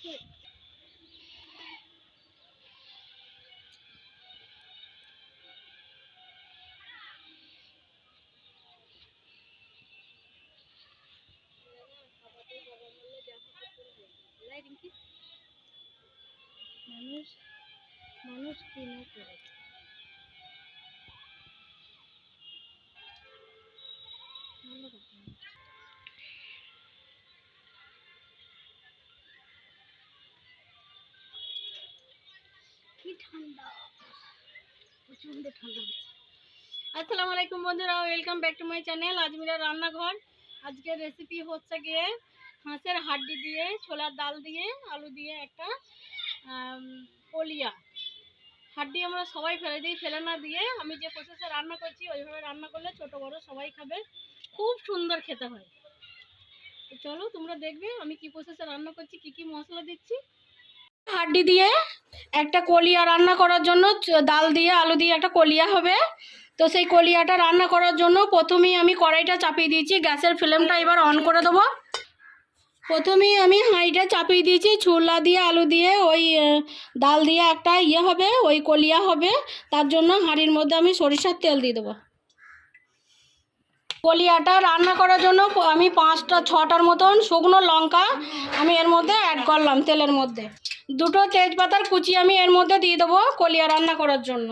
মানুষ মানুষ কি না করে কি ঠান্ডা, প্রচন্ড ঠান্ডা হচ্ছে। আসসালামু আলাইকুম বন্ধুরা, welcome back to my channel Azmira রান্নাঘর। আজকের রেসিপি হচ্ছে গিয়ে হাঁসের হাড্ডি দিয়ে, ছোলার ডাল দিয়ে, আলু দিয়ে একটা কলিয়া। হাড্ডি আমরা সবাই ফেলে দিই, ফেলে না দিয়ে আমি যে প্রসেসে রান্না করছি ওইভাবে রান্না করলে ছোট বড় সবাই খাবে, খুব সুন্দর খেতে হয়। তো চলো তোমরা দেখবে আমি কি প্রসেসে রান্না করছি, কি কি মশলা দিচ্ছি। হাড্ডি দিয়ে একটা কলিয়া রান্না করার জন্য, ডাল দিয়ে আলু দিয়ে একটা কলিয়া হবে। তো সেই কলিয়াটা রান্না করার জন্য প্রথমেই আমি কড়াইটা চাপিয়ে দিয়েছি, গ্যাসের ফ্লেমটা এবার অন করে দেবো। প্রথমেই আমি হাঁড়িটা চাপিয়ে দিয়েছি, ছোলা দিয়ে আলু দিয়ে ওই ডাল দিয়ে একটা হবে, ওই কলিয়া হবে। তার জন্য হাঁড়ির মধ্যে আমি সরিষার তেল দিয়ে দেবো। কলিয়াটা রান্না করার জন্য আমি 5-6টার মতন শুকনো লঙ্কা আমি এর মধ্যে অ্যাড করলাম তেলের মধ্যে। 2টো তেজপাতার কুচি আমি এর মধ্যে দিয়ে দেবো কলিয়া রান্না করার জন্য।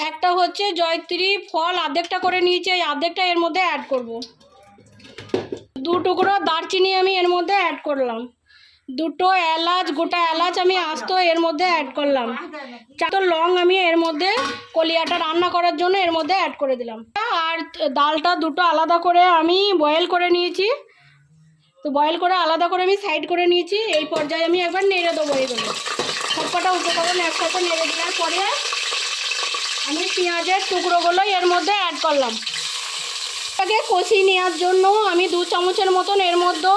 একটা হচ্ছে জয়ত্রী ফল আর্ধেকটা করে নিয়েছি, এই আর্ধেকটা এর মধ্যে অ্যাড করব। 2 টুকরো দারচিনি আমি এর মধ্যে অ্যাড করলাম। 2টো এলাচ, গোটা এলাচ আমি আস্ত এর মধ্যে অ্যাড করলাম। 4টো লং আমি এর মধ্যে কলিয়াটা রান্না করার জন্য এর মধ্যে অ্যাড করে দিলাম। আর ডালটা 2টো আলাদা করে আমি বয়েল করে নিয়েছি। তো বয়েল করে আলাদা করে আমি সাইড করে নিয়েছি। এই পর্যায়ে আমি একবার নেড়ে দেবো। এগুলো সবকটা উপকরণ একসাথে নেড়ে দেওয়ার পরে আমি পেঁয়াজের টুকরোগুলো এর মধ্যে অ্যাড করলাম। এটাকে কষিয়ে নেওয়ার জন্য আমি 2 চামচের মতন এর মধ্যে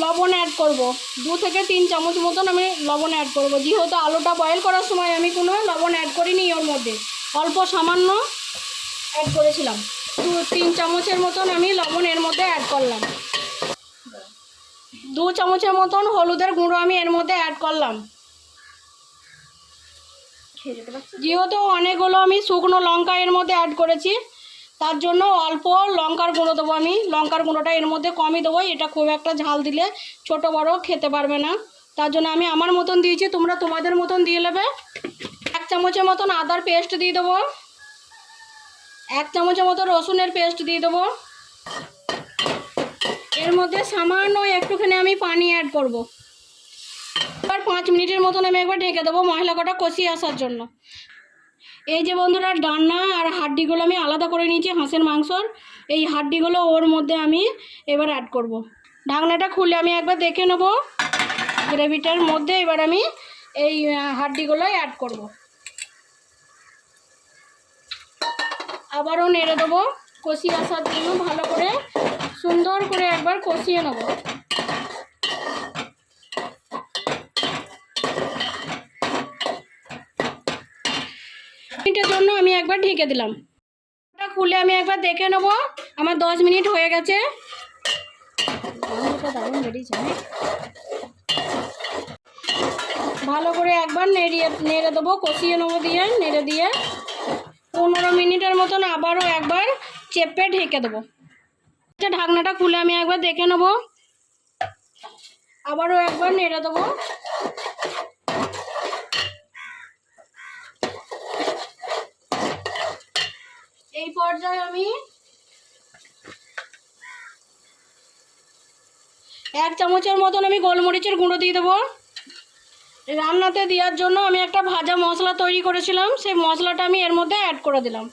লবণ অ্যাড করব। 2 থেকে 3 চামচ মতন আমি লবণ অ্যাড করব। যেহেতু আলুটা বয়েল করার সময় আমি কোনো লবণ অ্যাড করিনি, ওর মধ্যে অল্প সামান্য অ্যাড করেছিলাম। 2-3 চামচের মতন আমি লবণ এর মধ্যে অ্যাড করলাম। 2 চামচের মতন হলুদের গুঁড়ো আমি এর মধ্যে অ্যাড করলাম। যেহেতু অনেকগুলো আমি শুকনো লঙ্কা এর মধ্যে অ্যাড করেছি, তার জন্য অল্প লঙ্কার গুঁড়ো দেবো আমি। লঙ্কার গুঁড়োটা এর মধ্যে কমই দেবো, এটা খুব একটা ঝাল দিলে ছোট বড় খেতে পারবে না। তার জন্য আমি আমার মতন দিয়েছি, তোমরা তোমাদের মতন দিয়ে নেবে। 1 চামচের মতন আদার পেস্ট দিয়ে দেবো। 1 চামচের মতো রসুনের পেস্ট দিয়ে দেবো। এর মধ্যে সামান্য একটুখানি আমি পানি অ্যাড করব। এবার 5 মিনিটের মতন আমি একবার ঢেকে দেবো মশলা কটা কষিয়ে আসার জন্য। এই যে বন্ধুরা, ডান্না আর হাড্ডিগুলো আমি আলাদা করে নিয়েছি হাঁসের মাংসর। এই হাড্ডিগুলো ওর মধ্যে আমি এবার অ্যাড করব। ঢাকনাটা খুলে আমি একবার দেখে নেব গ্রেভিটার মধ্যে। এবার আমি এই হাড্ডিগুলো অ্যাড করব। আবারও নেড়ে দেবো কষিয়ে আসার জন্য। ভালো করে সুন্দর করে একবার কষিয়ে নেব। মিনিটের জন্য আমি একবার ঢেকে দিলাম। এটা খুলে আমি একবার দেখে নেব। আমার 10 মিনিট হয়ে গেছে। ভালো করে একবার নেড়ে দেবো, কষিয়ে নেবো দিয়ে নেড়ে দিয়ে 15 মিনিটের মতন আবারও একবার চেপে ঢেকে দেবো। ঢাকনাটা খুলে আমি একবার দেখে নেব। আবারও একবার নেড়ে দেবো। এই পর্যায়ে আমি 1 চামচের মতন আমি গোলমরিচের গুঁড়ো দিয়ে দেবো। রান্নাতে দেওয়ার জন্য আমি একটা ভাজা মশলা তৈরি করেছিলাম, সেই মশলাটা আমি এর মধ্যে অ্যাড করে দিলাম।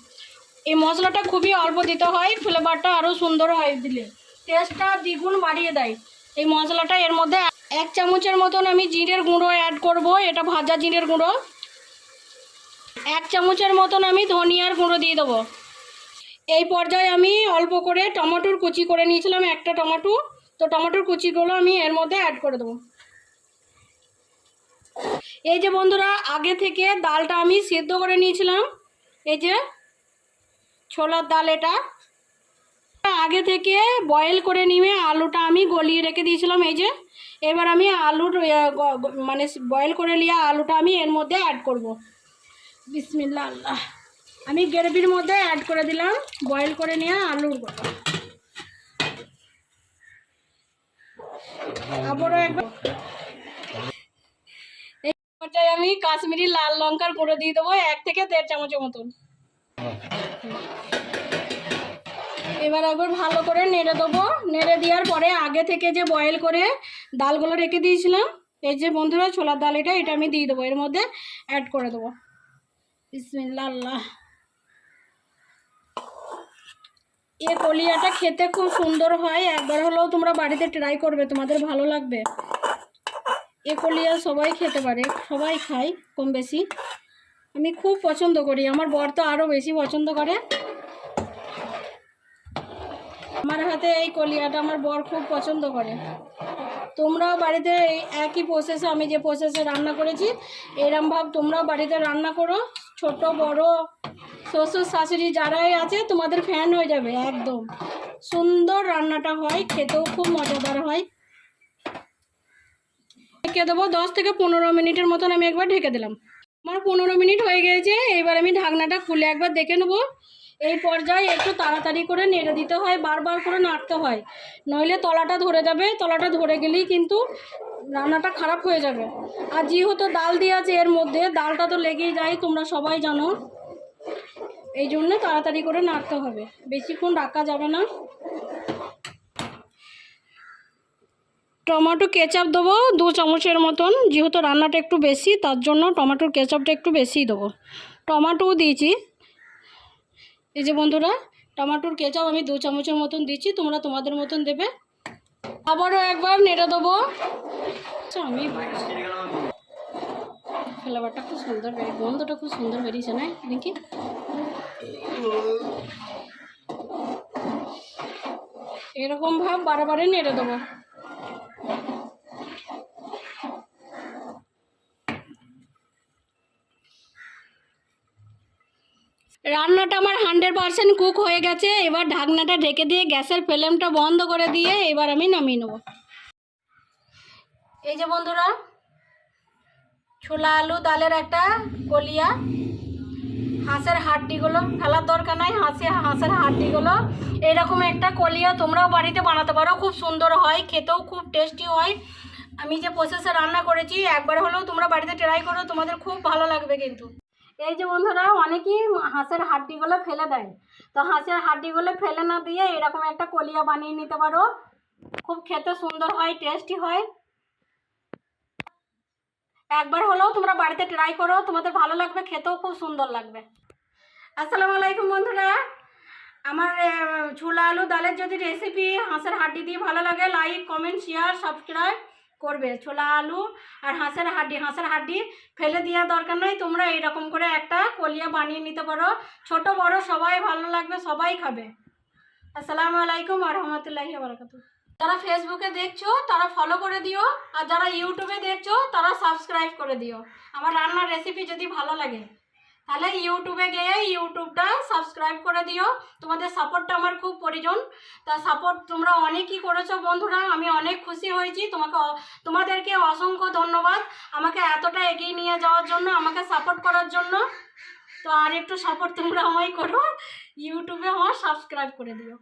এই মশলাটা খুবই অল্প দিতে হয়, ফ্লেভারটা আরও সুন্দর হয়, দিলে টেস্টটা দ্বিগুণ বাড়িয়ে দেয়। এই মশলাটা এর মধ্যে 1 চামচের মতন আমি জিরের গুঁড়ো অ্যাড করব, এটা ভাজা জিরের গুঁড়ো। 1 চামচের মতন আমি ধনিয়ার গুঁড়ো দিয়ে দেবো। এই পর্যায়ে আমি অল্প করে টমেটোর কুচি করে নিয়েছিলাম, একটা টমেটো। তো টমেটোর কুচিগুলো আমি এর মধ্যে অ্যাড করে দেবো। এই যে বন্ধুরা, আগে থেকে ডালটা আমি সেদ্ধ করে নিয়েছিলাম। এই যে ছোলার ডাল, এটা আগে থেকে বয়েল করে নিয়ে আলুটা আমি গলিয়ে রেখে দিয়েছিলাম। এই যে এবার আমি আলুর মানে বয়েল করে নিয়ে আলুটা আমি এর মধ্যে অ্যাড করব। বিসমিল্লাহ আল্লাহ, আমি গ্রেভির মধ্যে অ্যাড করে দিলাম বয়েল করে নিয়ে আলুর গোটা। আবারও একবার এই পর্যায়ে আমি কাশ্মীরি লাল লঙ্কার গুঁড়ো দিয়ে দেবো 1 থেকে 1.5 চামচের মতন। এবার একবার ভালো করে নেড়ে দেবো। নেড়ে দেওয়ার পরে আগে থেকে যে বয়েল করে ডালগুলো রেখে দিয়েছিলাম, এই যে বন্ধুরা ছোলার ডাল, এটা আমি দিয়ে দেবো, এর মধ্যে অ্যাড করে দেবো। বিসমিল্লাহ আল্লাহ। এই কলিয়াটা খেতে খুব সুন্দর হয়, একবার হলেও তোমরা বাড়িতে ট্রাই করবে, তোমাদের ভালো লাগবে। এ কলিয়া সবাই খেতে পারে, সবাই খায় কম বেশি। আমি খুব পছন্দ করি, আমার বর তো আরও বেশি পছন্দ করে। আমার হাতে এই কলিয়াটা আমার বর খুব পছন্দ করে। তোমরাও বাড়িতে এই একই প্রসেসে, আমি যে প্রসেসে রান্না করেছি এরম ভাব তোমরাও বাড়িতে রান্না করো। ছোট বড় শ্বশুর শাশুড়ি যারাই আছে তোমাদের ফ্যান হয়ে যাবে। একদম সুন্দর রান্নাটা হয়, খেতেও খুব মজাদার হয়। ঢেকে দেবো 10 থেকে 15 মিনিটের মতন। আমি একবার ঢেকে দিলাম, আমার 15 মিনিট হয়ে গিয়েছে। এবার আমি ঢাকনাটা খুলে একবার দেখে নেবো। এই পর্যায়ে একটু তাড়াতাড়ি করে নেড়ে দিতে হয়, বারবার করে নাড়তে হয়, নইলে তলাটা ধরে যাবে। তলাটা ধরে গেলেই কিন্তু রান্নাটা খারাপ হয়ে যাবে। আর যেহেতু ডাল দিয়ে আছে এর মধ্যে, ডালটা তো লেগেই যায়, তোমরা সবাই জানো। এই জন্য তাড়াতাড়ি করে নাড়তে হবে, বেশিক্ষণ রাখা যাবে না। টমেটো কেচাপ দেবো 2 চামচের মতন, যেহেতু রান্নাটা একটু বেশি তার জন্য টমেটোর কেচাপটা একটু বেশিই দেবো। টমেটোও দিয়েছি, এই যে বন্ধুরা টমেটোর কেচাপ আমি 2 চামচের মতন দিচ্ছি, তোমরা তোমাদের মতন দেবে। আবারও একবার নেড়ে দেবো। আমি ফ্লেভারটা খুব সুন্দর, গন্ধটা খুব সুন্দর বেরিয়েছে না দেখি। এরকম ভাব বারে নেড়ে দেবো। রান্নাটা আমার 100% কুক হয়ে গেছে। এবার ঢাকনাটা ঢেকে দিয়ে গ্যাসের ফ্লেমটা বন্ধ করে দিয়ে এবার আমি নামিয়ে নেব। এই যে বন্ধুরা ছোলা আলু ডালের একটা কলিয়া, হাঁসের হাড্ডিগুলো ফেলার দরকার নাই, হাঁসের হাড্ডিগুলো এরকম একটা কলিয়া তোমরাও বাড়িতে বানাতে পারো, খুব সুন্দর হয়, খেতেও খুব টেস্টি হয়। আমি যে প্রসেসে রান্না করেছি একবার হলেও তোমরা বাড়িতে ট্রাই করো, তোমাদের খুব ভালো লাগবে কিন্তু। এই যে বন্ধুরা অনেকেই হাঁসের হাড্ডিগুলো ফেলে দেয়, তো হাঁসের হাড্ডিগুলো ফেলে না দিয়ে এরকম একটা কলিয়া বানিয়ে নিতে পারো, খুব খেতে সুন্দর হয়, টেস্টি হয়। একবার হলেও তোমরা বাড়িতে ট্রাই করো, তোমাদের ভালো লাগবে, খেতেও খুব সুন্দর লাগবে। আসসালামু আলাইকুম বন্ধুরা, আমার ছোলা আলু ডালের যদি রেসিপি হাঁসের হাড্ডি দিয়ে ভালো লাগে, লাইক কমেন্ট শেয়ার সাবস্ক্রাইব করবে। ছোলা আলু আর হাঁসের হাড্ডি ফেলে দেওয়ার দরকার নাই, তোমরা এইরকম করে একটা কলিয়া বানিয়ে নিতে পারো, ছোট বড় সবাই ভালো লাগবে, সবাই খাবে। আসসালামু আলাইকুম ওয়া রাহমাতুল্লাহি ওয়া বারাকাতুহু। যারা ফেসবুকে দেখছো তারা ফলো করে দিও, আর যারা ইউটিউবে দেখছো তারা সাবস্ক্রাইব করে দিও। আমার রান্নার রেসিপি যদি ভালো লাগে তাহলে ইউটিউবে গিয়ে ইউটিউবটা সাবস্ক্রাইব করে দিও। তোমাদের সাপোর্টটা আমার খুব প্রয়োজন, তা সাপোর্ট তোমরা অনেকই করেছো বন্ধুরা, আমি অনেক খুশি হয়েছি। তোমাদেরকে অসংখ্য ধন্যবাদ আমাকে এতটা এগিয়ে নিয়ে যাওয়ার জন্য, আমাকে সাপোর্ট করার জন্য। তো আর একটু সাপোর্ট তোমরা আমায় করো, ইউটিউবে আমার সাবস্ক্রাইব করে দিও।